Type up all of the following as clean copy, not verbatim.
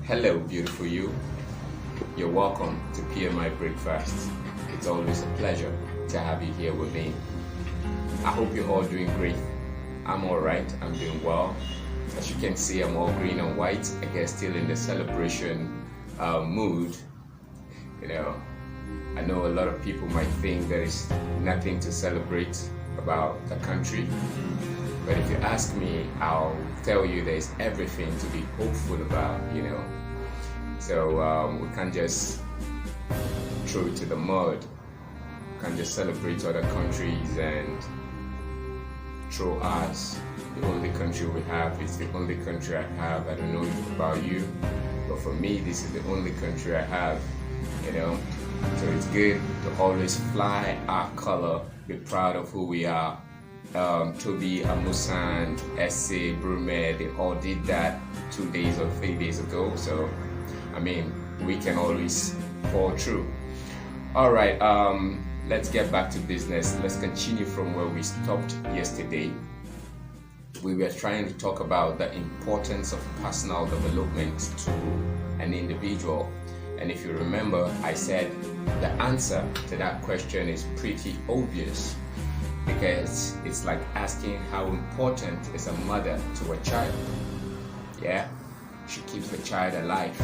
Hello, beautiful you. You're welcome to PMI Breakfast. It's always a pleasure to have you here with me. I hope you're all doing great. I'm all right. I'm doing well. As you can see, I'm all green and white. I guess still in the celebration mood. You know, I know a lot of people might think there is nothing to celebrate about the country. But if you ask me, I'll tell you there's everything to be hopeful about. So we can't just throw it to the mud. We can't just celebrate other countries and throw ours. The only country we have is the only country I have. I don't know about you, but for me, this is the only country I have. So it's good to always fly our color, be proud of who we are. Toby, Amusan, Esse, Brume, they all did that 2 days or 3 days ago. So, we can always fall through. All right, let's get back to business. Let's continue from where we stopped yesterday. We were trying to talk about the importance of personal development to an individual. And if you remember, I said the answer to that question is pretty obvious. Because it's like asking how important is a mother to a child. Yeah, she keeps the child alive.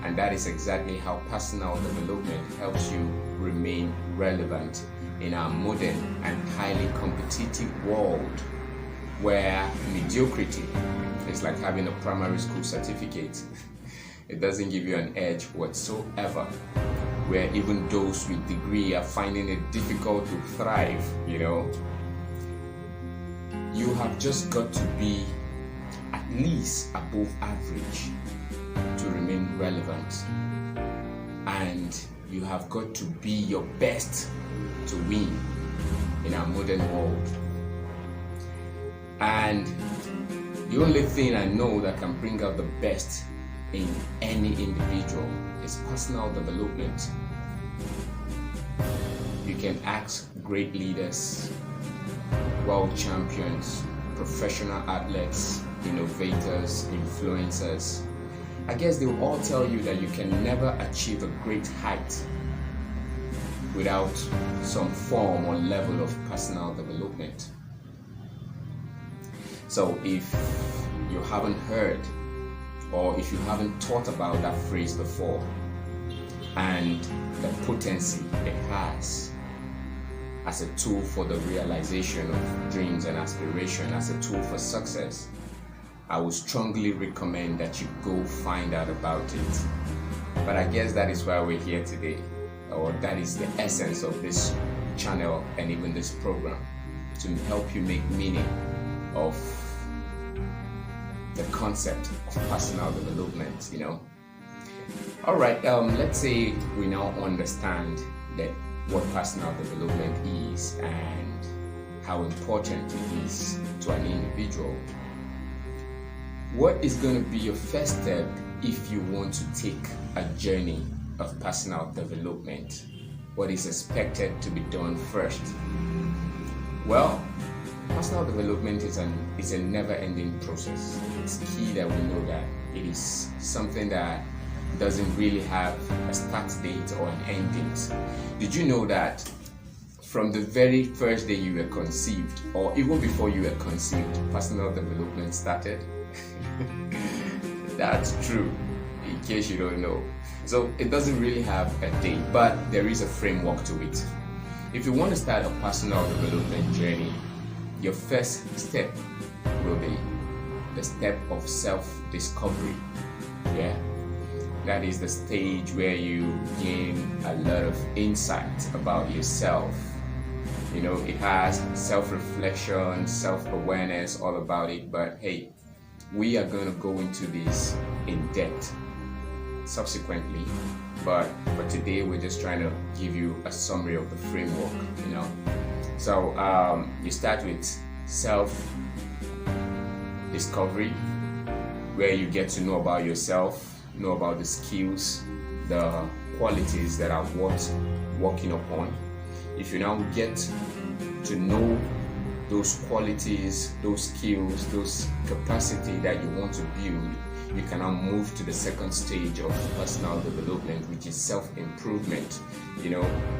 And that is exactly how personal development helps you remain relevant in our modern and highly competitive world where mediocrity is like having a primary school certificate. It doesn't give you an edge whatsoever. Where even those with degree are finding it difficult to thrive. You have just got to be at least above average to remain relevant, and you have got to be your best to win in our modern world. And the only thing I know that can bring out the best in any individual is personal development. You can ask great leaders, world champions, professional athletes, innovators, influencers. I guess they will all tell you that you can never achieve a great height without some form or level of personal development. So if you haven't heard or if you haven't thought about that phrase before and the potency it has as a tool for the realization of dreams and aspiration, as a tool for success, I would strongly recommend that you go find out about it. But I guess that is why we're here today, or that is the essence of this channel and even this program, to help you make meaning of the concept of personal development. All right, let's say we now understand that what personal development is and how important it is to an individual. What is going to be your first step if you want to take a journey of personal development? What is expected to be done first? Well, personal development is a never-ending process. It's key that we know that it is something that doesn't really have a start date or an end date. Did you know that from the very first day you were conceived, or even before you were conceived, personal development started? That's true, in case you don't know. So it doesn't really have a date, but there is a framework to it. If you want to start a personal development journey, your first step will be the step of self-discovery. Yeah, that is the stage where you gain a lot of insight about yourself. It has self-reflection, self-awareness, all about it. But hey, we are going to go into this in depth subsequently. But for today, we're just trying to give you a summary of the framework. So you start with self-discovery, where you get to know about yourself, know about the skills, the qualities that are worth working upon. If you now get to know those qualities, those skills, those capacity that you want to build, you can now move to the second stage of personal development, which is self-improvement.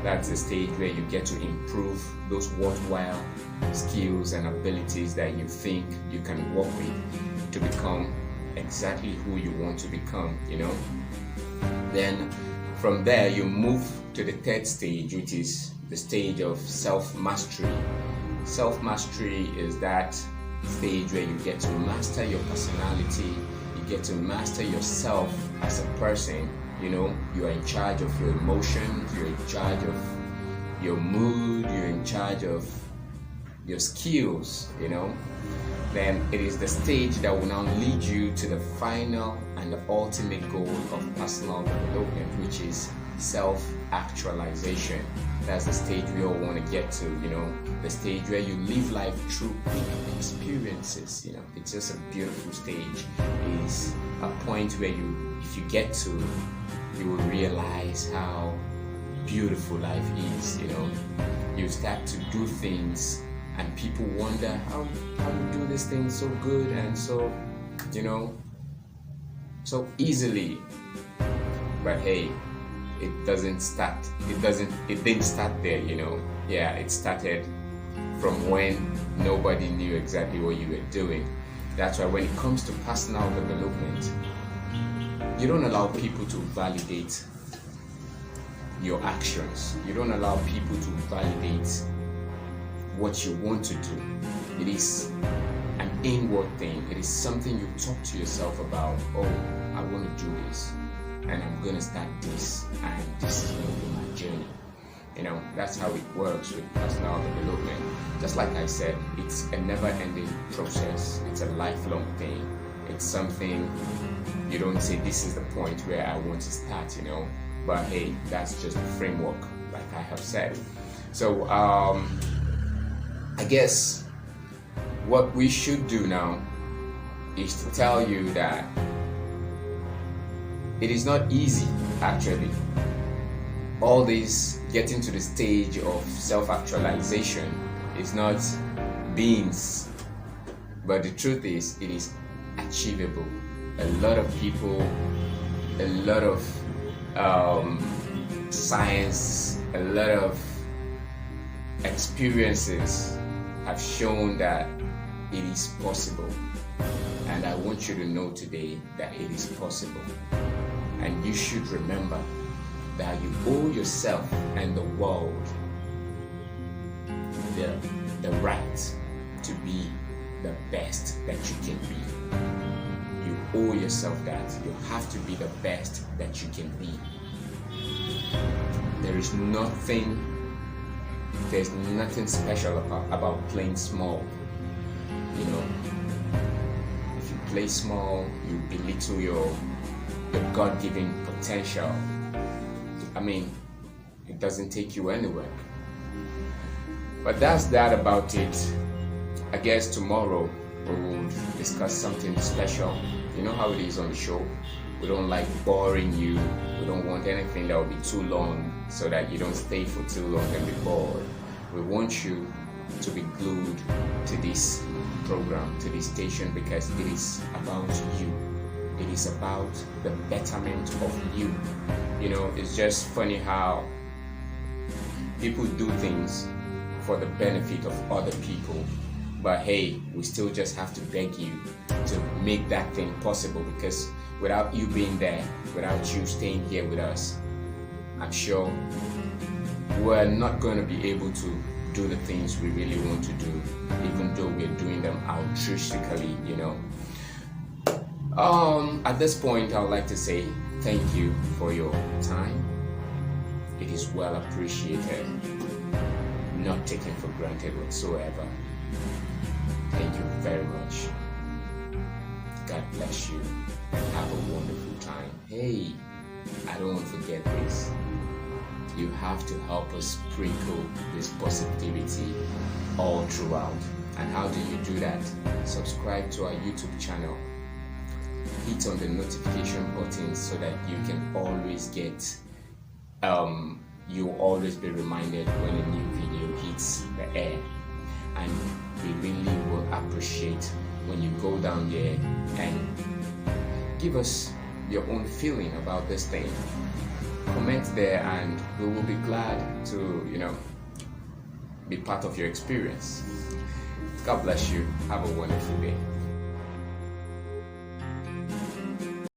That's the stage where you get to improve those worthwhile skills and abilities that you think you can work with to become exactly who you want to become. Then from there you move to the third stage, which is the stage of self-mastery. Self-mastery is that stage where you get to master your personality, you get to master yourself as a person. You are in charge of your emotions, you're in charge of your mood, you're in charge of your skills. Then it is the stage that will now lead you to the final and the ultimate goal of personal development, which is self-actualization. That's the stage we all want to get to, the stage where you live life through big experiences. It's just a beautiful stage. It's a point where if you get to, you will realize how beautiful life is. You start to do things and people wonder how you do this thing so good and so so easily. But hey, it didn't start there. It started from when nobody knew exactly what you were doing. That's why when it comes to personal development, you don't allow people to validate your actions. You don't allow people to validate what you want to do. It is an inward thing. It is something you talk to yourself about. Oh, I want to do this, and I'm going to start this, and this is going to be my journey. That's how it works with personal development. Just like I said, it's a never-ending process. It's a lifelong thing. It's something you don't say, this is the point where I want to start, but hey, that's just the framework, like I have said. So I guess what we should do now is to tell you that it is not easy, actually. All this getting to the stage of self-actualization is not beans, but the truth is, it is achievable. A lot of people, a lot of science, a lot of experiences have shown that it is possible. And I want you to know today that it is possible. And you should remember that you owe yourself and the world the right to be the best that you can be. You owe yourself that. You have to be the best that you can be. There's nothing special about playing small. If you play small, you belittle your God-given potential. It doesn't take you anywhere. But that's that about it. I guess tomorrow we will discuss something special. You know how it is on the show. We don't like boring you. We don't want anything that will be too long so that you don't stay for too long and be bored. We want you to be glued to this program, to this station, because it is about you. It is about the betterment of you. It's just funny how people do things for the benefit of other people, but hey, we still just have to beg you to make that thing possible, because without you being there, without you staying here with us, I'm sure we're not going to be able to do the things we really want to do, even though we're doing them altruistically. At this point, I would like to say thank you for your time. It is well appreciated, not taken for granted whatsoever. Thank you very much. God bless you and have a wonderful time. Hey, I don't want to forget this. You have to help us sprinkle this positivity all throughout. And how do you do that? Subscribe to our YouTube channel. Hit on the notification button so that you can always get you'll always be reminded when a new video hits the air. And we really will appreciate when you go down there and give us your own feeling about this thing. Comment there and we will be glad to, be part of your experience. God bless you. Have a wonderful day.